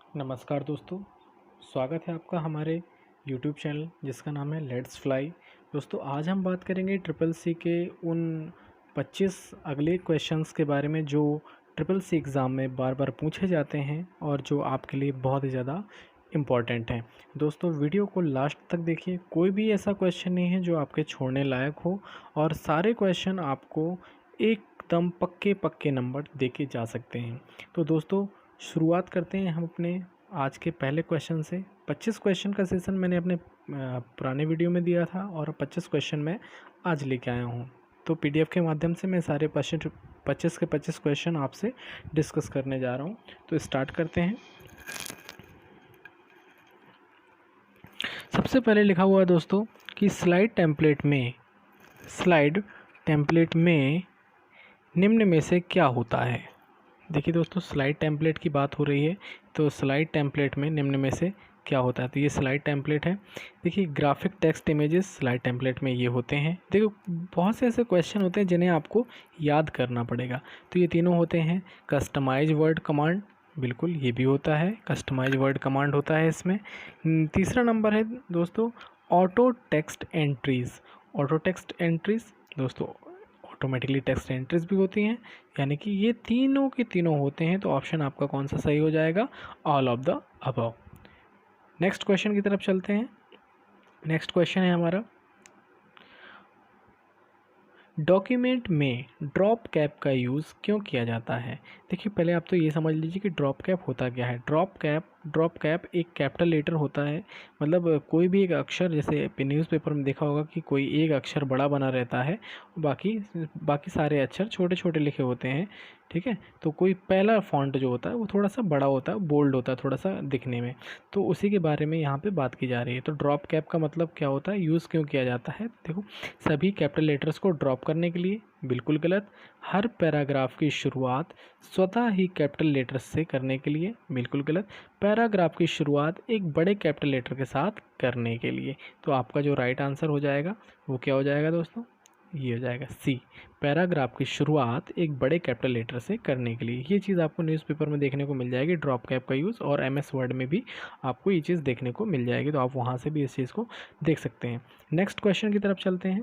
नमस्कार दोस्तों, स्वागत है आपका हमारे YouTube चैनल जिसका नाम है लेट्स फ्लाई। दोस्तों आज हम बात करेंगे ट्रिपल सी के उन 25 अगले क्वेश्चंस के बारे में जो ट्रिपल सी एग्ज़ाम में बार बार पूछे जाते हैं और जो आपके लिए बहुत ही ज़्यादा इम्पॉर्टेंट हैं। दोस्तों वीडियो को लास्ट तक देखिए, कोई भी ऐसा क्वेश्चन नहीं है जो आपके छोड़ने लायक हो और सारे क्वेश्चन आपको एकदम पक्के पक्के नंबर देके जा सकते हैं। तो दोस्तों शुरुआत करते हैं हम अपने आज के पहले क्वेश्चन से। 25 क्वेश्चन का सेशन मैंने अपने पुराने वीडियो में दिया था और 25 क्वेश्चन मैं आज लेके आया हूँ। तो पीडीएफ के माध्यम से मैं सारे 25 के 25 क्वेश्चन आपसे डिस्कस करने जा रहा हूँ। तो स्टार्ट करते हैं। सबसे पहले लिखा हुआ है दोस्तों कि स्लाइड टेम्पलेट में निम्न में से क्या होता है। देखिए दोस्तों, स्लाइड टेम्पलेट की बात हो रही है, तो स्लाइड टेम्पलेट में निम्न में से क्या होता है। तो ये स्लाइड टेम्पलेट है। देखिए graphic text images slide template में ये होते हैं। देखो बहुत से ऐसे क्वेश्चन होते हैं जिन्हें आपको याद करना पड़ेगा। तो ये तीनों होते हैं। कस्टमाइज वर्ड कमांड, बिल्कुल ये भी होता है, कस्टमाइज वर्ड कमांड होता है इसमें। तीसरा नंबर है दोस्तों auto text entries. Auto text entries दोस्तों ऑटोमेटिकली टेक्स्ट एंट्रीज भी होती हैं, यानी कि ये तीनों के तीनों होते हैं। तो ऑप्शन आपका कौन सा सही हो जाएगा, all of the above. Next question की तरफ चलते हैं। नेक्स्ट क्वेश्चन है हमारा, डॉक्यूमेंट में ड्रॉप कैप का यूज़ क्यों किया जाता है। देखिए पहले आप तो ये समझ लीजिए कि ड्रॉप कैप होता क्या है। ड्रॉप कैप एक कैपिटल लेटर होता है, मतलब कोई भी एक अक्षर, जैसे न्यूज़पेपर में देखा होगा कि कोई एक अक्षर बड़ा बना रहता है, बाकी बाकी सारे अक्षर छोटे छोटे लिखे होते हैं। ठीक है, तो कोई पहला फॉन्ट जो होता है वो थोड़ा सा बड़ा होता है, बोल्ड होता है थोड़ा सा दिखने में। तो उसी के बारे में यहाँ पे बात की जा रही है। तो ड्रॉप कैप का मतलब क्या होता है, यूज़ क्यों किया जाता है। देखो सभी कैपिटल लेटर्स को ड्रॉप करने के लिए, बिल्कुल गलत। हर पैराग्राफ की शुरुआत स्वतः ही कैपिटल लेटर्स से करने के लिए, बिल्कुल गलत। पैराग्राफ की शुरुआत एक बड़े कैपिटल लेटर के साथ करने के लिए। तो आपका जो राइट आंसर हो जाएगा वो क्या हो जाएगा दोस्तों, ये हो जाएगा सी, पैराग्राफ की शुरुआत एक बड़े कैपिटल लेटर से करने के लिए। ये चीज़ आपको न्यूज़पेपर में देखने को मिल जाएगी, ड्रॉप कैप का यूज़, और एमएस वर्ड में भी आपको ये चीज़ देखने को मिल जाएगी। तो आप वहाँ से भी इस चीज़ को देख सकते हैं। नेक्स्ट क्वेश्चन की तरफ चलते हैं।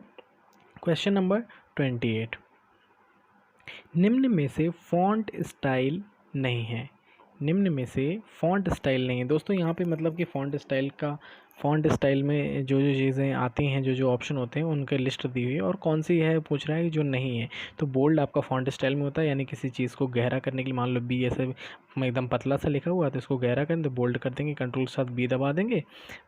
क्वेश्चन नंबर 28, निम्न में से फॉन्ट स्टाइल नहीं है। निम्न में से फॉन्ट स्टाइल नहीं है दोस्तों। यहाँ पे मतलब कि फॉन्ट स्टाइल में जो जो चीज़ें आती हैं, जो जो ऑप्शन होते हैं उनके लिस्ट दी हुई है, और कौन सी है पूछ रहा है जो नहीं है। तो बोल्ड आपका फॉन्ट स्टाइल में होता है, यानी किसी चीज़ को गहरा करने के लिए, मान लो बी ऐसे में एकदम पतला सा लिखा हुआ है तो इसको गहरा करें तो बोल्ड कर देंगे, कंट्रोल के साथ बी दबा देंगे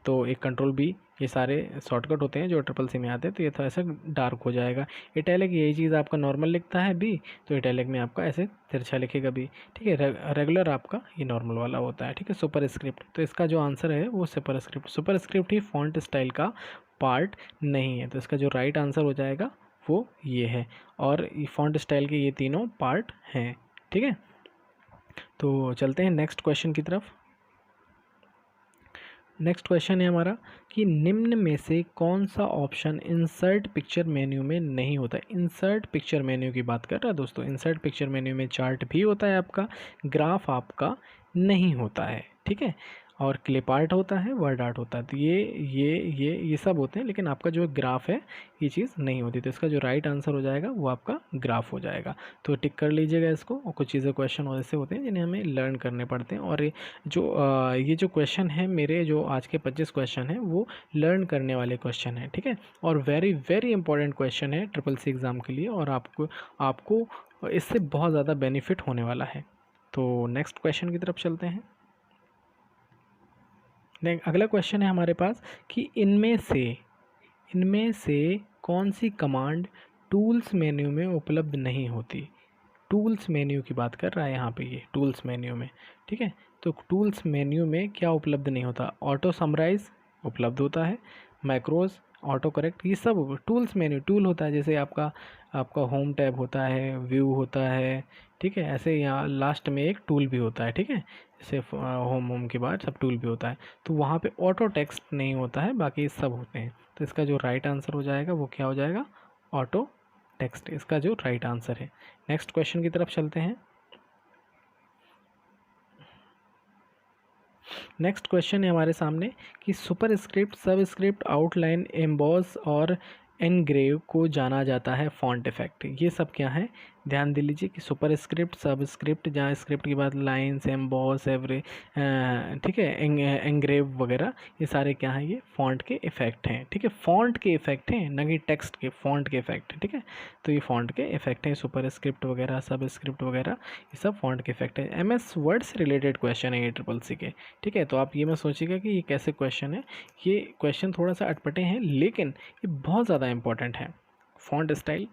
तो एक कंट्रोल बी, ये सारे शॉर्टकट होते हैं जो ट्रिपल सी में आते हैं। तो ये थोड़ा सा डार्क हो जाएगा। इटैलिक यही चीज़ आपका नॉर्मल लिखता है बी, तो इटैलिक में आपका ऐसे तिरछा लिखेगा बी। ठीक है, रेगुलर आपका ये नॉर्मल वाला होता है। ठीक है, सुपर स्क्रिप्ट, तो इसका जो आंसर है वो सुपर स्क्रिप्ट ही फॉन्ट स्टाइल का पार्ट नहीं है। तो इसका जो राइट आंसर हो जाएगा वो ये है, और फॉन्ट स्टाइल के ये तीनों पार्ट हैं। ठीक है, तो चलते हैं नेक्स्ट क्वेश्चन की तरफ। नेक्स्ट क्वेश्चन है हमारा कि निम्न में से कौन सा ऑप्शन इंसर्ट पिक्चर मेन्यू में नहीं होता है। इंसर्ट पिक्चर मेन्यू की बात कर रहा है दोस्तों। इंसर्ट पिक्चर मेन्यू में चार्ट भी होता है आपका, ग्राफ आपका नहीं होता है। ठीक है, और क्लिप आर्ट होता है, वर्ड आर्ट होता है। तो ये सब होते हैं, लेकिन आपका जो ग्राफ है ये चीज़ नहीं होती। तो इसका जो राइट आंसर हो जाएगा वो आपका ग्राफ हो जाएगा। तो टिक कर लीजिएगा इसको। और कुछ चीज़ें क्वेश्चन ऐसे होते हैं जिन्हें हमें लर्न करने पड़ते हैं, और ये जो क्वेश्चन है मेरे, जो आज के 25 क्वेश्चन हैं वो लर्न करने वाले क्वेश्चन हैं। ठीक है, और वेरी वेरी इंपॉर्टेंट क्वेश्चन है ट्रिपल सी एग्ज़ाम के लिए, और आपको इससे बहुत ज़्यादा बेनिफिट होने वाला है। तो नेक्स्ट क्वेश्चन की तरफ चलते हैं। अगला क्वेश्चन है हमारे पास कि इनमें से कौन सी कमांड टूल्स मेन्यू में उपलब्ध नहीं होती। टूल्स मेन्यू की बात कर रहा है यहाँ पे, ये टूल्स मेन्यू में। ठीक है, तो टूल्स मेन्यू में क्या उपलब्ध नहीं होता, ऑटो समराइज उपलब्ध होता है, मैक्रोज, ऑटो करेक्ट, ये सब टूल्स मेन्यू टूल होता है। जैसे आपका होम टैब होता है, व्यू होता है। ठीक है, ऐसे यहाँ लास्ट में एक टूल भी होता है। ठीक है, जैसे होम के बाद सब टूल भी होता है। तो वहाँ पे ऑटो टेक्स्ट नहीं होता है, बाकी सब होते हैं। तो इसका जो राइट आंसर हो जाएगा वो क्या हो जाएगा, ऑटो टेक्स्ट, इसका जो राइट आंसर है। नेक्स्ट क्वेश्चन की तरफ चलते हैं। नेक्स्ट क्वेश्चन है हमारे सामने कि सुपरस्क्रिप्ट, सबस्क्रिप्ट, आउटलाइन, एम्बॉस और एनग्रेव को जाना जाता है फॉन्ट इफेक्ट। ये सब क्या है, ध्यान दे लीजिए कि सुपरस्क्रिप्ट, सबस्क्रिप्ट, जहाँ स्क्रिप्ट के बाद लाइन्स, एम्बॉस, एवरे, ठीक है, एंग्रेव वगैरह, ये सारे क्या हैं, ये फॉन्ट के इफेक्ट हैं। ठीक है, फॉन्ट के इफेक्ट हैं, न कि टेक्स्ट के, फॉन्ट के इफेक्ट। ठीक है, तो ये फॉन्ट के इफेक्ट हैं, सुपरस्क्रिप्ट वगैरह, सबस्क्रिप्ट वगैरह, ये सब फॉन्ट के इफेक्ट हैं। MS वर्ड से रिलेटेड क्वेश्चन है ये SSC के। ठीक है, तो आप ये मत सोचिएगा कि ये कैसे क्वेश्चन है, ये क्वेश्चन थोड़ा सा अटपटे हैं, लेकिन ये बहुत ज़्यादा इंपॉर्टेंट है। फॉन्ट स्टाइल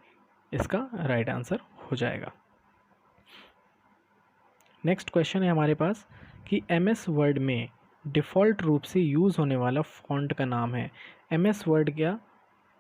इसका राइट आंसर हो जाएगा। नेक्स्ट क्वेश्चन है हमारे पास कि MS वर्ड में डिफ़ॉल्ट रूप से यूज़ होने वाला फॉन्ट का नाम है। MS वर्ड क्या,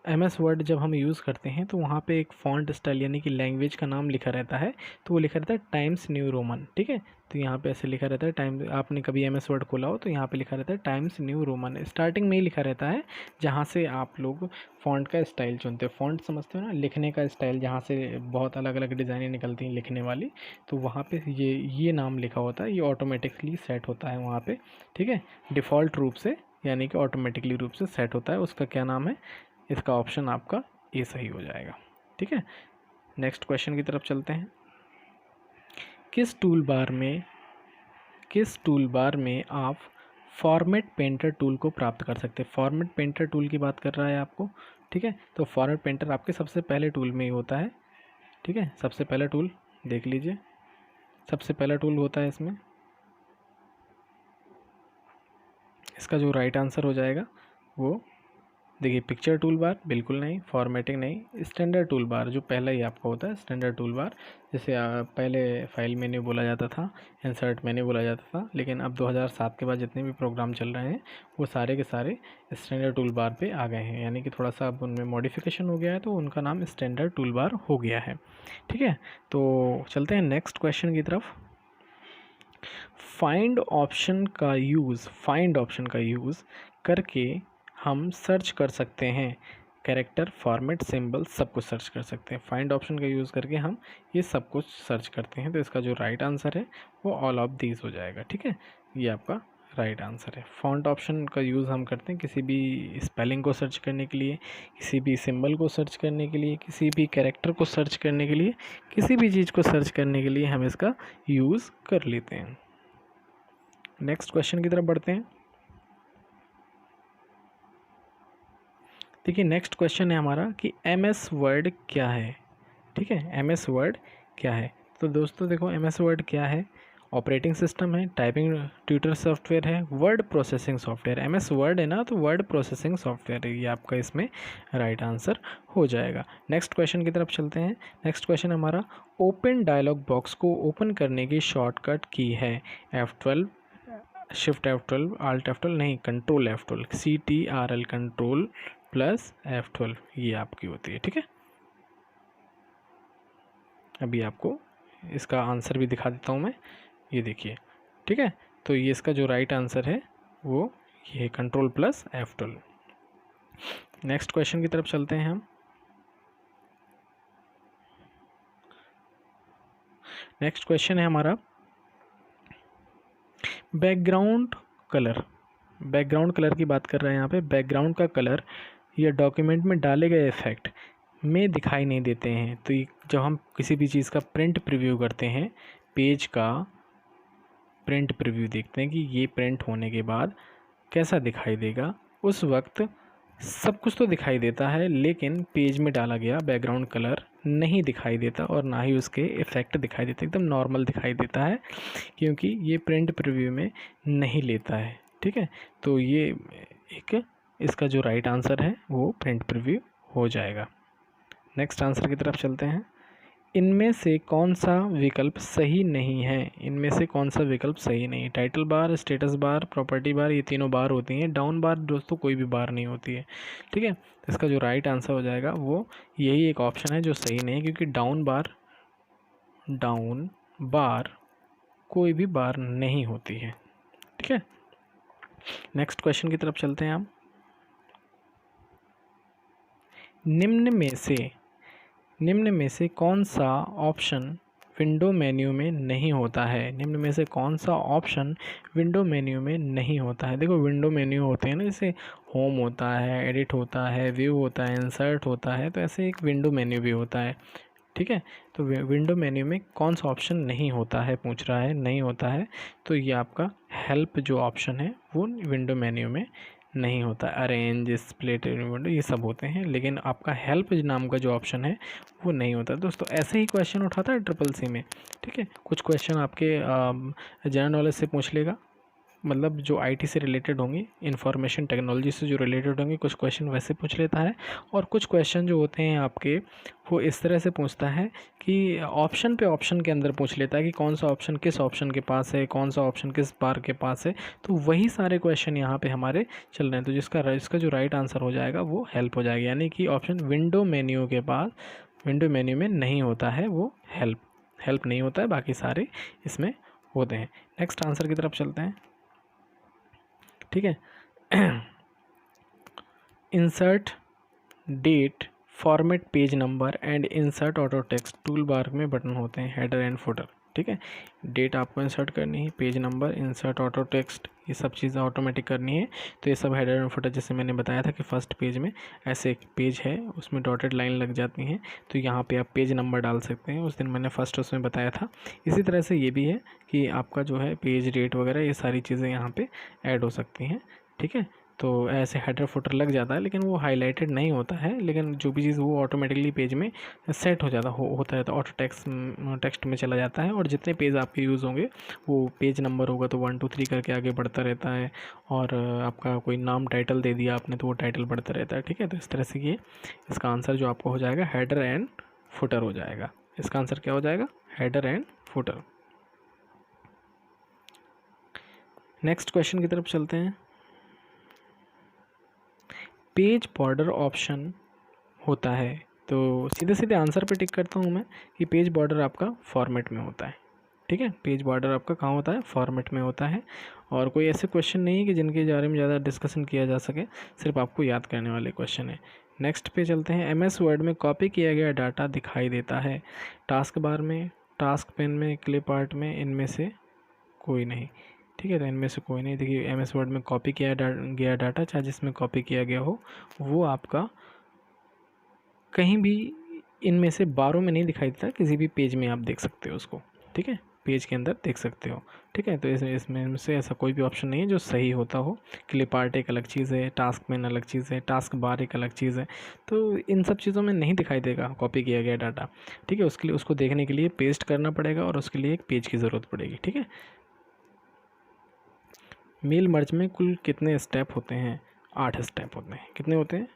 MS वर्ड जब हम यूज़ करते हैं तो वहाँ पे एक फ़ॉन्ट स्टाइल यानी कि लैंग्वेज का नाम लिखा रहता है, तो वो लिखा रहता है टाइम्स न्यू रोमन। ठीक है, तो यहाँ पे ऐसे लिखा रहता है टाइम, आपने कभी MS वर्ड खोला हो तो यहाँ पे लिखा रहता है टाइम्स न्यू रोमन, स्टार्टिंग में ही लिखा रहता है, जहाँ से आप लोग फ़ॉन्ट का स्टाइल चुनते हो। फ़ॉन्ट समझते हो ना, लिखने का स्टाइल, जहाँ से बहुत अलग अलग डिज़ाइनें निकलती हैं लिखने वाली, तो वहाँ पे ये नाम लिखा होता है, ये ऑटोमेटिकली सेट होता है वहाँ पे। ठीक है, डिफ़ॉल्ट रूप से यानी कि ऑटोमेटिकली रूप से सेट होता है, उसका क्या नाम है, इसका ऑप्शन आपका ए सही हो जाएगा। ठीक है, नेक्स्ट क्वेश्चन की तरफ चलते हैं। किस टूल बार में आप फॉर्मेट पेंटर टूल को प्राप्त कर सकते हैं। फॉर्मेट पेंटर टूल की बात कर रहा है आपको। ठीक है, तो फॉर्मेट पेंटर आपके सबसे पहले टूल में ही होता है। ठीक है, सबसे पहला टूल देख लीजिए, सबसे पहला टूल होता है इसमें, इसका जो राइट आंसर हो जाएगा वो देखिए, पिक्चर टूल बार बिल्कुल नहीं, फॉर्मेटिंग नहीं, स्टैंडर्ड टूल बार जो पहला ही आपका होता है, स्टैंडर्ड टूल बार। जैसे पहले फाइल मेन्यू बोला जाता था, इंसर्ट मेन्यू बोला जाता था, लेकिन अब 2007 के बाद जितने भी प्रोग्राम चल रहे हैं वो सारे के सारे स्टैंडर्ड टूल बार पे आ गए हैं, यानी कि थोड़ा सा अब उनमें मॉडिफिकेशन हो गया है, तो उनका नाम स्टैंडर्ड टूल बार हो गया है। ठीक है, तो चलते हैं नेक्स्ट क्वेश्चन की तरफ। फाइंड ऑप्शन का यूज़ करके हम सर्च कर सकते हैं, कैरेक्टर, फॉर्मेट, सिंबल, सब कुछ सर्च कर सकते हैं। फाइंड ऑप्शन का यूज़ करके हम ये सब कुछ सर्च करते हैं, तो इसका जो राइट आंसर है वो ऑल ऑफ दीज हो जाएगा। ठीक है, ये आपका राइट आंसर है। फॉन्ट ऑप्शन का यूज़ हम करते हैं किसी भी स्पेलिंग को सर्च करने के लिए, किसी भी सिंबल को सर्च करने के लिए, किसी भी कैरेक्टर को सर्च करने के लिए, किसी भी चीज़ को सर्च करने के लिए हम इसका यूज़ कर लेते हैं। नेक्स्ट क्वेश्चन की तरफ बढ़ते हैं। देखिए, नेक्स्ट क्वेश्चन है हमारा कि MS वर्ड क्या है। ठीक है, MS वर्ड क्या है। तो दोस्तों देखो, MS वर्ड क्या है, ऑपरेटिंग सिस्टम है, टाइपिंग ट्यूटर सॉफ्टवेयर है, word processing software. MS word है ना, तो वर्ड प्रोसेसिंग सॉफ्टवेयर है, ये आपका इसमें राइट आंसर हो जाएगा। नेक्स्ट क्वेश्चन की तरफ चलते हैं। नेक्स्ट क्वेश्चन हमारा, ओपन डायलॉग बॉक्स को ओपन करने की शॉर्टकट की है F12, shift F12, alt F12 नहीं, control F12, CTRL, control plus F12, ये आपकी होती है। ठीक है, अभी आपको इसका आंसर भी दिखा देता हूँ मैं, ये देखिए। ठीक है, तो ये इसका जो राइट आंसर है वो ये control plus F12। Next question की तरफ चलते हैं हम। नेक्स्ट क्वेश्चन है हमारा, बैकग्राउंड कलर की बात कर रहे हैं यहाँ पे। बैकग्राउंड का कलर या डॉक्यूमेंट में डाले गए इफेक्ट में दिखाई नहीं देते हैं, तो जब हम किसी भी चीज़ का प्रिंट प्रीव्यू करते हैं, पेज का प्रिंट प्रीव्यू देखते हैं कि ये प्रिंट होने के बाद कैसा दिखाई देगा, उस वक्त सब कुछ तो दिखाई देता है, लेकिन पेज में डाला गया बैकग्राउंड कलर नहीं दिखाई देता और ना ही उसके इफ़ेक्ट दिखाई देते, एकदम नॉर्मल दिखाई देता है, क्योंकि ये प्रिंट प्रीव्यू में नहीं लेता है। ठीक है, तो ये एक इसका जो राइट आंसर है वो प्रिंट प्रीव्यू हो जाएगा। नेक्स्ट आंसर की तरफ चलते हैं। इनमें से कौन सा विकल्प सही नहीं है, इनमें से कौन सा विकल्प सही नहीं है। Title bar, status bar, property bar, ये तीनों बार होती हैं। डाउन बार दोस्तों कोई भी बार नहीं होती है। ठीक है, इसका जो राइट आंसर हो जाएगा वो यही एक ऑप्शन है जो सही नहीं है, क्योंकि डाउन बार कोई भी बार नहीं होती है। ठीक है, नेक्स्ट क्वेश्चन की तरफ चलते हैं हम। निम्न में से कौन सा ऑप्शन विंडो मेन्यू में नहीं होता है? निम्न में से कौन सा ऑप्शन विंडो मेन्यू में नहीं होता है? देखो विंडो मेन्यू होते हैं ना, जैसे होम होता है, एडिट होता है, व्यू होता है, इंसर्ट होता है, तो ऐसे एक विंडो मेन्यू भी होता है। ठीक है, तो विंडो मेन्यू में कौन सा ऑप्शन नहीं होता है पूछ रहा है, नहीं होता है, तो ये आपका हेल्प जो ऑप्शन है वो विंडो मेन्यू में नहीं होता। अरेंज, स्प्लिट विंडो ये सब होते हैं, लेकिन आपका हेल्प नाम का जो ऑप्शन है वो नहीं होता। दोस्तों ऐसे ही क्वेश्चन उठाता है ट्रिपल सी में। ठीक है, कुछ क्वेश्चन आपके जनरल नॉलेज से पूछ लेगा, मतलब जो आईटी से रिलेटेड होंगे, इंफॉर्मेशन टेक्नोलॉजी से जो रिलेटेड होंगे, कुछ क्वेश्चन वैसे पूछ लेता है। और कुछ क्वेश्चन जो होते हैं आपके वो इस तरह से पूछता है कि ऑप्शन पे ऑप्शन के अंदर पूछ लेता है कि कौन सा ऑप्शन किस ऑप्शन के पास है, कौन सा ऑप्शन किस बार के पास है। तो वही सारे क्वेश्चन यहाँ पे हमारे चल रहे हैं। तो इसका जो राइट आंसर हो जाएगा वो हेल्प हो जाएगा, यानी कि ऑप्शन विंडो मेन्यू के पास, विंडो मेन्यू में नहीं होता है वो हेल्प नहीं होता है, बाकी सारे इसमें होते हैं। नेक्स्ट आंसर की तरफ चलते हैं। ठीक है, insert date, format page number and insert auto text tool bar में बटन होते हैं, हेडर एंड फुटर। ठीक है, डेट आपको इंसर्ट करनी है, page number, insert auto text, ये सब चीज़ें ऑटोमेटिक करनी है। तो ये सब हेडर एंड फुटर, जैसे मैंने बताया था कि फर्स्ट पेज में ऐसे एक पेज है, उसमें डॉटेड लाइन लग जाती हैं, तो यहाँ पे आप पेज नंबर डाल सकते हैं। उस दिन मैंने फर्स्ट उसमें बताया था। इसी तरह से ये भी है कि आपका जो है पेज डेट वगैरह ये सारी चीज़ें यहाँ पे ऐड हो सकती हैं। ठीक है, तो ऐसे हेडर फुटर लग जाता है, लेकिन वो हाईलाइटेड नहीं होता है, लेकिन जो भी चीज़ वो ऑटोमेटिकली पेज में सेट हो जाता होता है, तो ऑटो टेक्स्ट में चला जाता है। और जितने पेज आपके यूज़ होंगे वो पेज नंबर होगा तो 1 2 3 करके आगे बढ़ता रहता है। और आपका कोई नाम टाइटल दे दिया आपने तो वो टाइटल बढ़ता रहता है। ठीक है, तो इस तरह से ये इसका आंसर जो आपको हो जाएगा हेडर एंड फुटर हो जाएगा। इसका आंसर क्या हो जाएगा? Header and footer. Next question की तरफ चलते हैं। पेज बॉर्डर ऑप्शन होता है, तो सीधे सीधे आंसर पे टिक करता हूँ मैं कि पेज बॉर्डर आपका फॉर्मेट में होता है। ठीक है, पेज बॉर्डर आपका कहाँ होता है? फॉर्मेट में होता है। और कोई ऐसे क्वेश्चन नहीं है कि जिनके बारे में ज़्यादा डिस्कशन किया जा सके, सिर्फ आपको याद करने वाले क्वेश्चन है। नेक्स्ट पे चलते हैं। एमएस वर्ड में कॉपी किया गया डाटा दिखाई देता है टास्क बार में, टास्क पेन में, क्लिप आर्ट में, इनमें से कोई नहीं। ठीक है, तो इनमें से कोई नहीं। देखिए एमएस वर्ड में कॉपी किया गया डाटा, चाहे जिसमें कॉपी किया गया हो, वो आपका कहीं भी इनमें से बारों में नहीं दिखाई देता, किसी भी पेज में आप देख सकते हो उसको। ठीक है, पेज के अंदर देख सकते हो। ठीक है, तो इसमें से ऐसा कोई भी ऑप्शन नहीं है जो सही होता हो। क्लिप आर्ट एक अलग चीज़ है, टास्क पेन अलग चीज़ है, टास्क बार एक अलग चीज़ है, तो इन सब चीज़ों में नहीं दिखाई देगा कॉपी किया गया डाटा। ठीक है, उसके लिए उसको देखने के लिए पेस्ट करना पड़ेगा और उसके लिए एक पेज की ज़रूरत पड़ेगी। ठीक है, मेल मर्ज में कुल कितने स्टेप होते हैं? 8 स्टेप होते हैं। कितने होते हैं?